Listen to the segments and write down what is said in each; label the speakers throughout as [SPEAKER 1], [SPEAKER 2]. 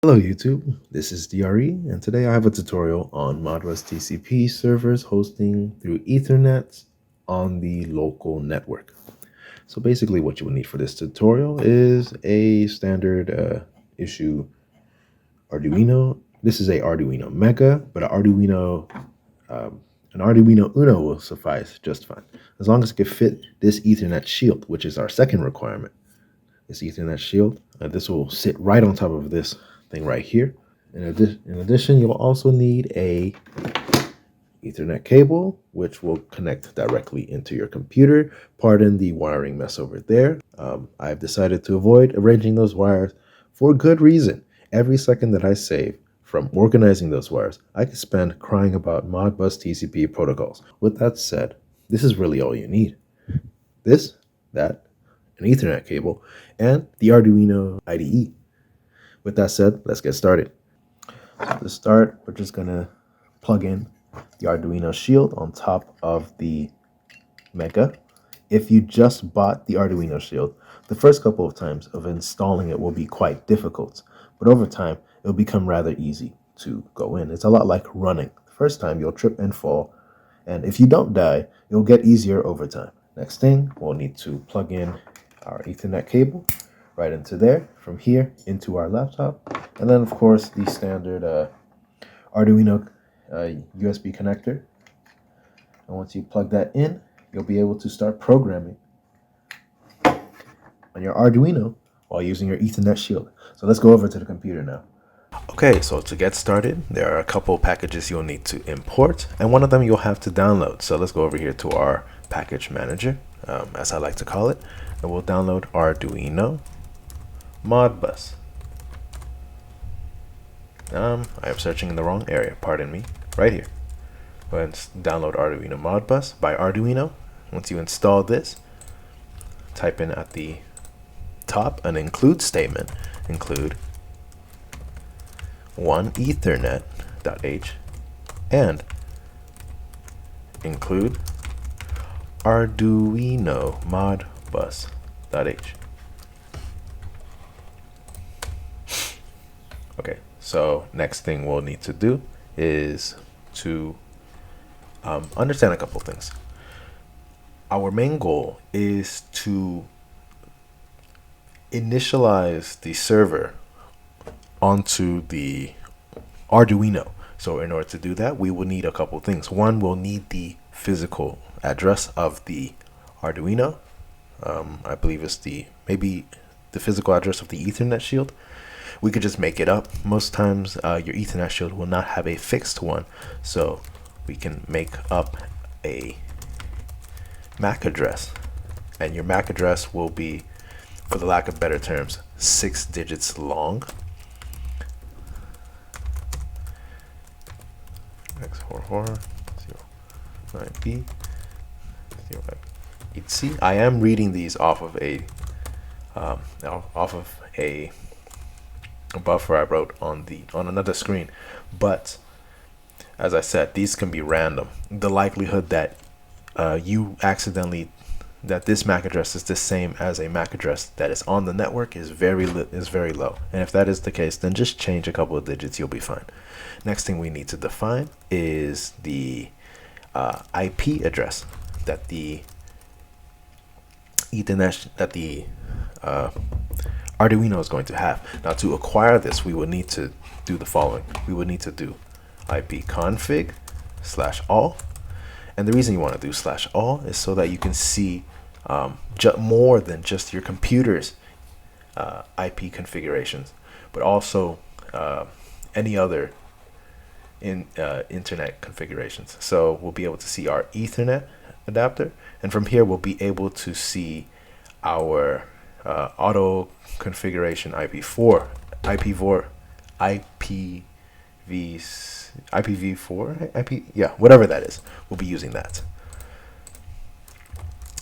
[SPEAKER 1] Hello YouTube, this is DRE, and today I have a tutorial on Modbus TCP servers hosting through Ethernet on the local network. So basically what you will need for this tutorial is a standard issue Arduino. This is a Arduino Mega, but an Arduino Uno will suffice just fine, as long as it can fit this Ethernet shield, which is our second requirement. This Ethernet shield, this will sit right on top of this thing right here. In addition, you'll also need a Ethernet cable, which will connect directly into your computer. Pardon the wiring mess over there. I've decided to avoid arranging those wires for good reason. Every second that I save from organizing those wires, I could spend crying about Modbus TCP protocols. With that said, this is really all you need. This, that, an Ethernet cable, and the Arduino IDE. With that said, let's get started. So to start, we're just gonna plug in the Arduino shield on top of the Mega. If you just bought the Arduino shield, the first couple of times of installing it will be quite difficult, but over time, it'll become rather easy to go in. It's a lot like running. The first time you'll trip and fall, and if you don't die, it'll get easier over time. Next thing, we'll need to plug in our Ethernet cable right into there, from here into our laptop, and then of course the standard Arduino USB connector. And once you plug that in, you'll be able to start programming on your Arduino while using your Ethernet shield. So let's go over to the computer now. Okay, so to get started, there are a couple packages you'll need to import, and one of them you'll have to download. So let's go over here to our package manager, as I like to call it, and we'll download Arduino Modbus. I am searching in the wrong area, pardon me, right here. Go ahead and download Arduino Modbus by Arduino. Once you install this, type in at the top an include statement, include one Ethernet.h and include Arduino Modbus.h. Okay, so next thing we'll need to do is to understand a couple things. Our main goal is to initialize the server onto the Arduino. So in order to do that, we will need a couple things. One, we'll need the physical address of the Arduino. I believe it's maybe the physical address of the Ethernet shield. We could just make it up. Most times your Ethernet shield will not have a fixed one, so we can make up a MAC address, and your MAC address will be, for the lack of better terms, 6 digits long. X4409B 08C. I am reading these off of a buffer I wrote on another screen, but as I said, these can be random. The likelihood that that this MAC address is the same as a MAC address that is on the network is very low. And if that is the case, then just change a couple of digits, you'll be fine. Next thing we need to define is the IP address that the Arduino is going to have. Now, to acquire this, we will need to do the following. We would need to do ipconfig/all. And the reason you want to do /all is so that you can see more than just your computer's IP configurations, but also any other internet configurations. So we'll be able to see our Ethernet adapter, and from here we'll be able to see our auto configuration IPv4, whatever that is. We'll be using that.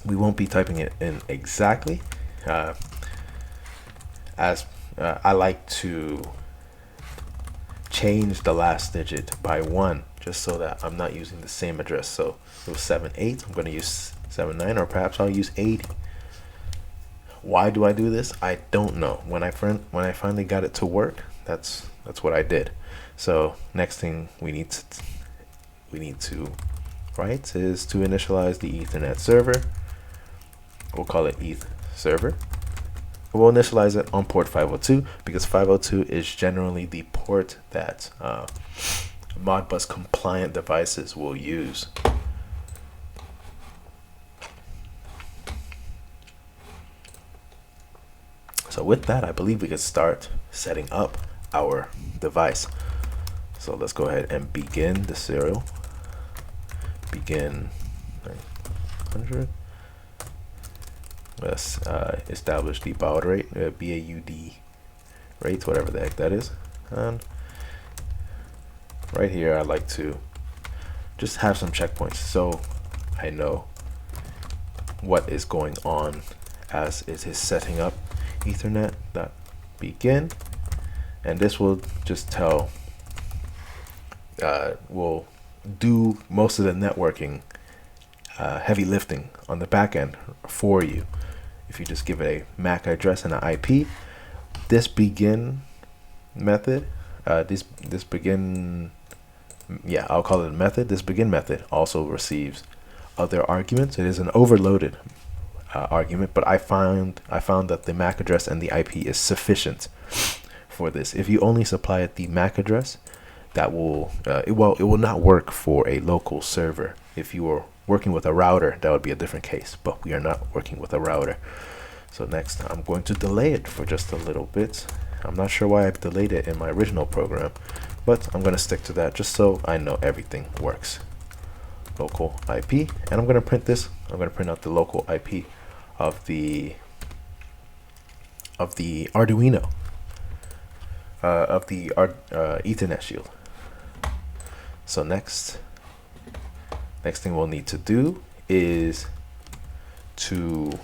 [SPEAKER 1] We won't be typing it in exactly, as I like to change the last digit by 1, just so that I'm not using the same address. So it was 78. I'm going to use 79, or perhaps I'll use 80. Why do I do this? I don't know. When I finally got it to work, that's what I did. So next thing we need to write is to initialize the Ethernet server. We'll call it ETH server. We'll initialize it on port 502 because 502 is generally the port that Modbus compliant devices will use. So with that, I believe we can start setting up our device. So let's go ahead and begin the serial. Begin 900. Let's establish the baud rate, BAUD rate, whatever the heck that is. And right here, I like to just have some checkpoints so I know what is going on as it is setting up Ethernet.begin, and this will just tell, will do most of the networking heavy lifting on the back end for you. If you just give it a MAC address and an IP, this begin method, this begin, yeah, I'll call it a method. This begin method also receives other arguments. It is an overloaded argument, but I found that the MAC address and the IP is sufficient for this. If you only supply it the MAC address, that will it will not work for a local server. If you were working with a router, that would be a different case, but we are not working with a router. So next, I'm going to delay it for just a little bit. I'm not sure why I've delayed it in my original program, but I'm going to stick to that just so I know everything works. Local IP, and I'm going to print this. I'm going to print out the local IP of the Arduino, of the Ethernet shield. So next thing we'll need to do is to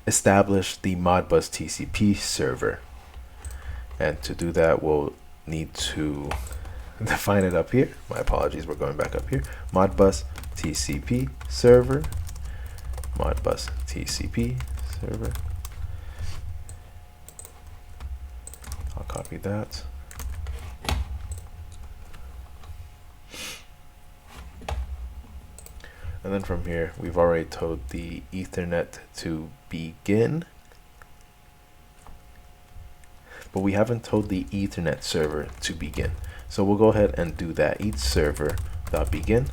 [SPEAKER 1] establish the Modbus TCP server, and to do that we'll need to define it up here. My apologies, we're going back up here. Modbus TCP server, Modbus TCP server. I'll copy that. And then from here, we've already told the Ethernet to begin, but we haven't told the Ethernet server to begin. So we'll go ahead and do that. Each server.begin.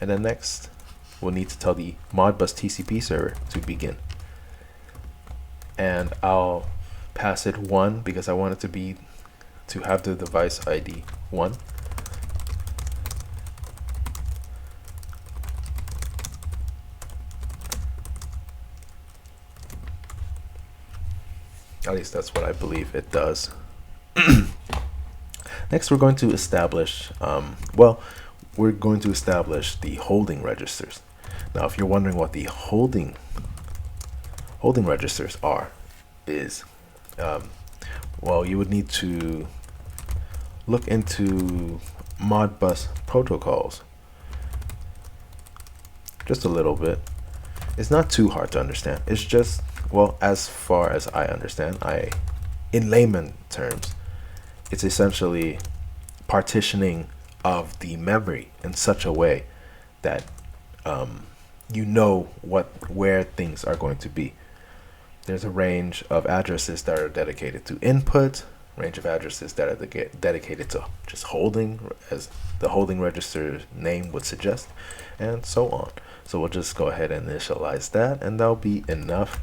[SPEAKER 1] And then next, we'll need to tell the Modbus TCP server to begin. And I'll pass it 1 because I want it to have the device ID 1. At least that's what I believe it does. Next, we're going to establish, we're going to establish the holding registers. Now, if you're wondering what the holding registers are, well, you would need to look into Modbus protocols just a little bit. It's not too hard to understand. It's just, well, as far as I understand, in layman terms, it's essentially partitioning of the memory in such a way that you know where things are going to be. There's a range of addresses that are dedicated to input, range of addresses that are dedicated to just holding, as the holding register name would suggest, and so on. So we'll just go ahead and initialize that, and that'll be enough.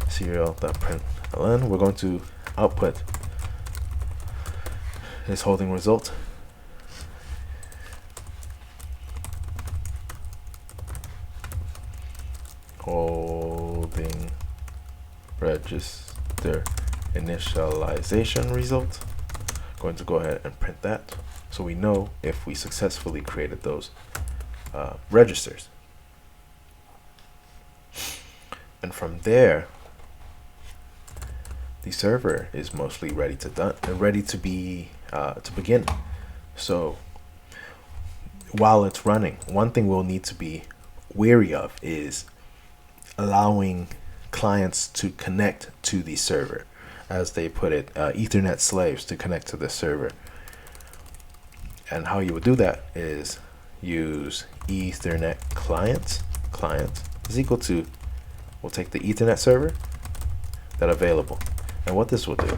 [SPEAKER 1] Serial.println. We're going to output this holding result. Holding register initialization result. Going to go ahead and print that so we know if we successfully created those registers. And from there, the server is mostly ready to begin. So while it's running, one thing we'll need to be wary of is allowing clients to connect to the server, as they put it, Ethernet slaves to connect to the server. And how you would do that is use Ethernet client is equal to, we'll take the Ethernet server that available. And what this will do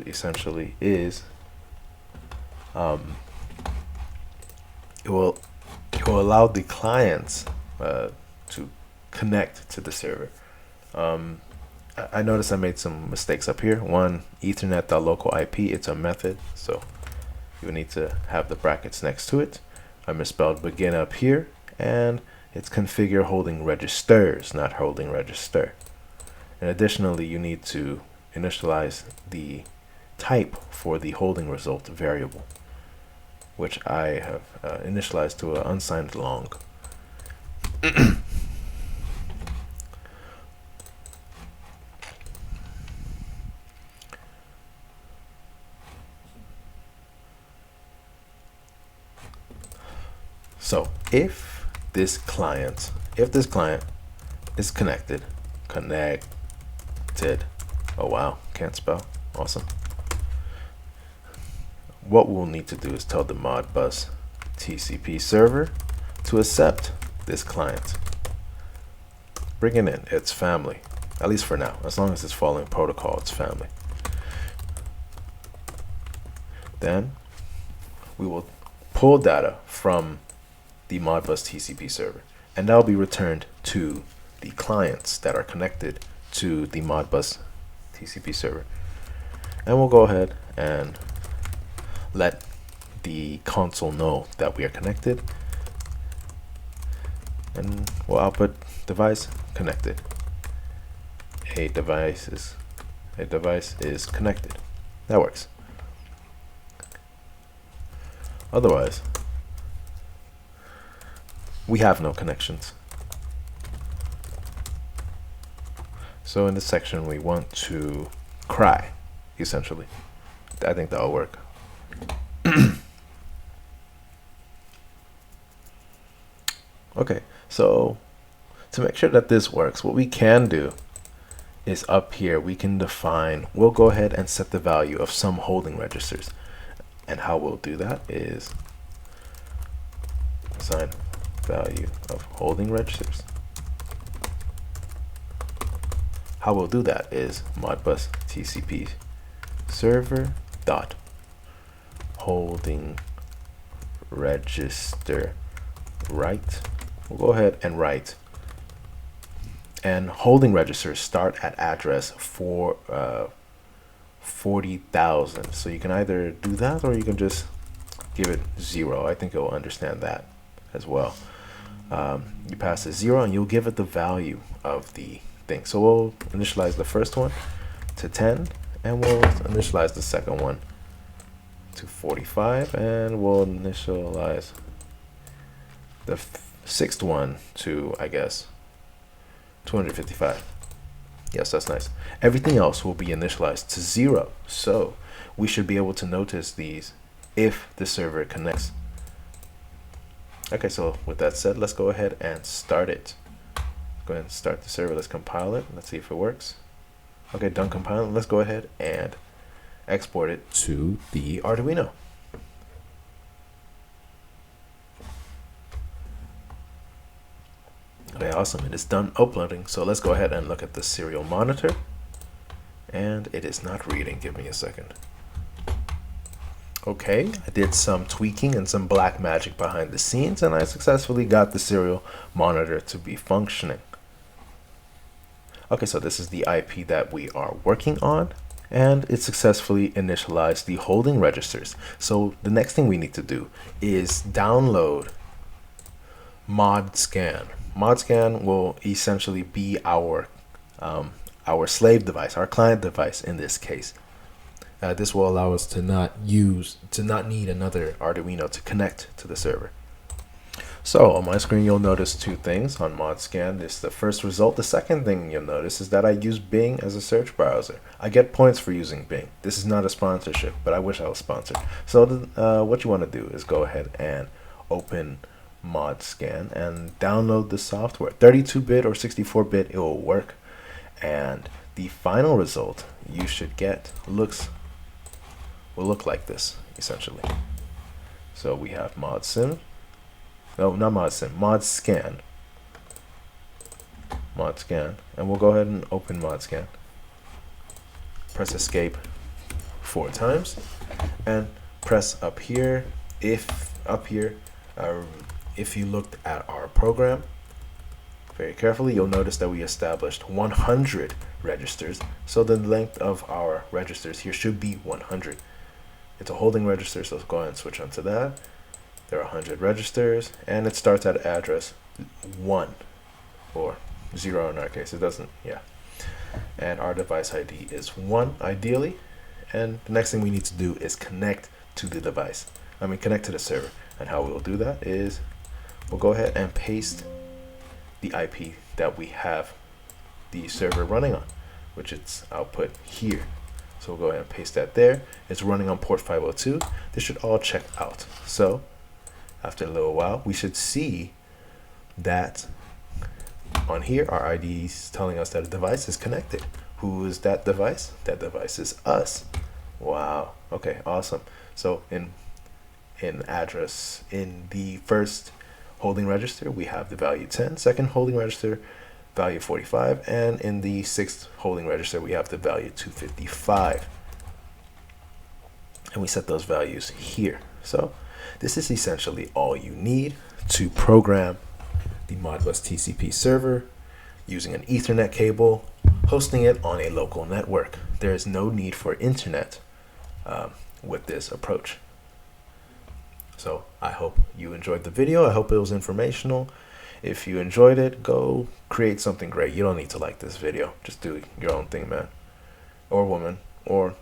[SPEAKER 1] essentially is it will allow the clients to connect to the server. I noticed I made some mistakes up here. One, Ethernet.local IP, it's a method, so you need to have the brackets next to it. I misspelled begin up here, and it's configure holding registers, not holding register. And additionally, you need to initialize the type for the holding result variable, which I have initialized to an unsigned long. So if this client is connected, oh wow, can't spell, awesome. What we'll need to do is tell the Modbus TCP server to accept this client. Bring it in, it's family, at least for now. As long as it's following protocol, it's family. Then we will pull data from the Modbus TCP server, and that'll be returned to the clients that are connected to the Modbus TCP server. And we'll go ahead and let the console know that we are connected, and we'll output device connected. A device is connected. That works. Otherwise, we have no connections. So in this section, we want to cry, essentially. I think that'll work. Okay, so to make sure that this works, what we can do is up here, we can define, we'll go ahead and set the value of some holding registers. And how we'll do that is assign value of holding registers. How we'll do that is Modbus TCP server dot holding register write. We'll go ahead and write, and holding registers start at address for 40,000. So you can either do that or you can just give it 0. I think it will understand that as well. You pass it 0 and you'll give it the value of the thing. So we'll initialize the first one to 10, and we'll initialize the second one to 45, and we'll initialize the sixth one to, I guess, 255. Yes, that's nice. Everything else will be initialized to 0. So we should be able to notice these if the server connects. Okay, so with that said, let's go ahead and start it. Go ahead and start the server. Let's compile it. Let's see if it works. Okay, done compiling. Let's go ahead and export it to the Arduino. Okay, awesome. It is done uploading. So let's go ahead and look at the serial monitor. And it is not reading. Give me a second. Okay, I did some tweaking and some black magic behind the scenes, and I successfully got the serial monitor to be functioning. Okay, so this is the IP that we are working on, and it successfully initialized the holding registers. So the next thing we need to do is download ModScan. ModScan will essentially be our slave device, our client device in this case. This will allow us to not need another Arduino to connect to the server. So on my screen, you'll notice two things on ModScan. This is the first result. The second thing you'll notice is that I use Bing as a search browser. I get points for using Bing. This is not a sponsorship, but I wish I was sponsored. So what you want to do is go ahead and open ModScan and download the software. 32-bit or 64-bit, it will work. And the final result you should get will look like this, essentially. So we have ModSim. No, not ModSim, ModScan. ModScan. And we'll go ahead and open ModScan. Press escape 4 times and press up here. If you looked at our program very carefully, you'll notice that we established 100 registers. So the length of our registers here should be 100. It's a holding register, so let's go ahead and switch on to that. There are 100 registers, and it starts at address 1 or 0 in our case. It doesn't, yeah. And our device ID is 1 ideally. And the next thing we need to do is connect to the device. Connect to the server. And how we'll do that is we'll go ahead and paste the IP that we have the server running on, which its output here. So we'll go ahead and paste that there. It's running on port 502. This should all check out. So after a little while, we should see that on here, our ID is telling us that a device is connected. Who is that device? That device is us. Wow. Okay, awesome. So in address, in the first holding register, we have the value 10, second holding register, value 45, and in the 6th holding register, we have the value 255. And we set those values here. So this is essentially all you need to program the Modbus TCP server using an Ethernet cable, hosting it on a local network. There is no need for internet with this approach. So I hope you enjoyed the video. I hope it was informational. If you enjoyed it, go create something great. You don't need to like this video. Just do your own thing, man. Or woman. Or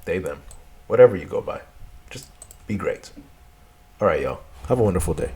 [SPEAKER 1] they, them. Whatever you go by. Just be great. All right, y'all. Have a wonderful day.